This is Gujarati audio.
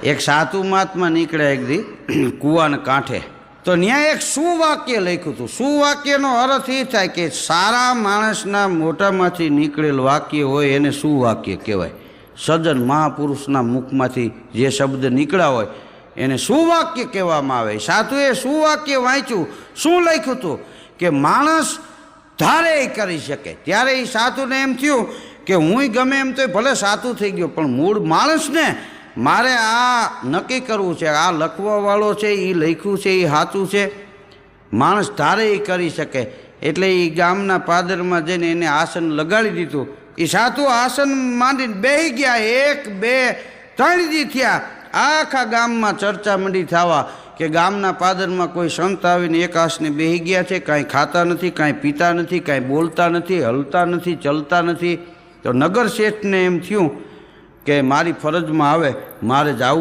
એક સાધુ મહાત્મા નીકળ્યા એક દી કૂવાના કાંઠે, તો ત્યાં એક સુવાક્ય લખ્યું હતું. સુવાક્યનો અર્થ એ થાય કે સારા માણસના મોઢામાંથી નીકળેલ વાક્ય હોય એને સુવાક્ય કહેવાય. સજ્જન મહાપુરુષના મુખમાંથી જે શબ્દ નીકળ્યા હોય એને સુવાક્ય કહેવામાં આવે. સાધુએ સુવાક્ય વાંચ્યું. શું લખ્યું હતું કે માણસ ધારે કરી શકે. ત્યારે એ સાધુને એમ થયું કે હું ગમે એમ તો ભલે સાધુ થઈ ગયો, પણ મૂળ માણસને મારે આ નક્કી કરવું છે, આ લખવાવાળો છે એ લખ્યું છે એ સાચું છે, માણસ ધારે એ કરી શકે. એટલે એ ગામના પાદરમાં જઈને એને આસન લગાડી દીધું. એ સાધુ આસન માંડીને બેસી ગયા. 1 2 3 દી થયા. આખા ગામમાં ચર્ચા મંડી થવા કે ગામના પાદરમાં કોઈ સંત આવીને એક આસને બેસી ગયા છે, કાંઈ ખાતા નથી, કાંઈ પીતા નથી, કાંઈ બોલતા નથી, હલતા નથી, ચલતા નથી. તો નગર શેઠને એમ થયું કે મારી ફરજમાં આવે, મારે જવું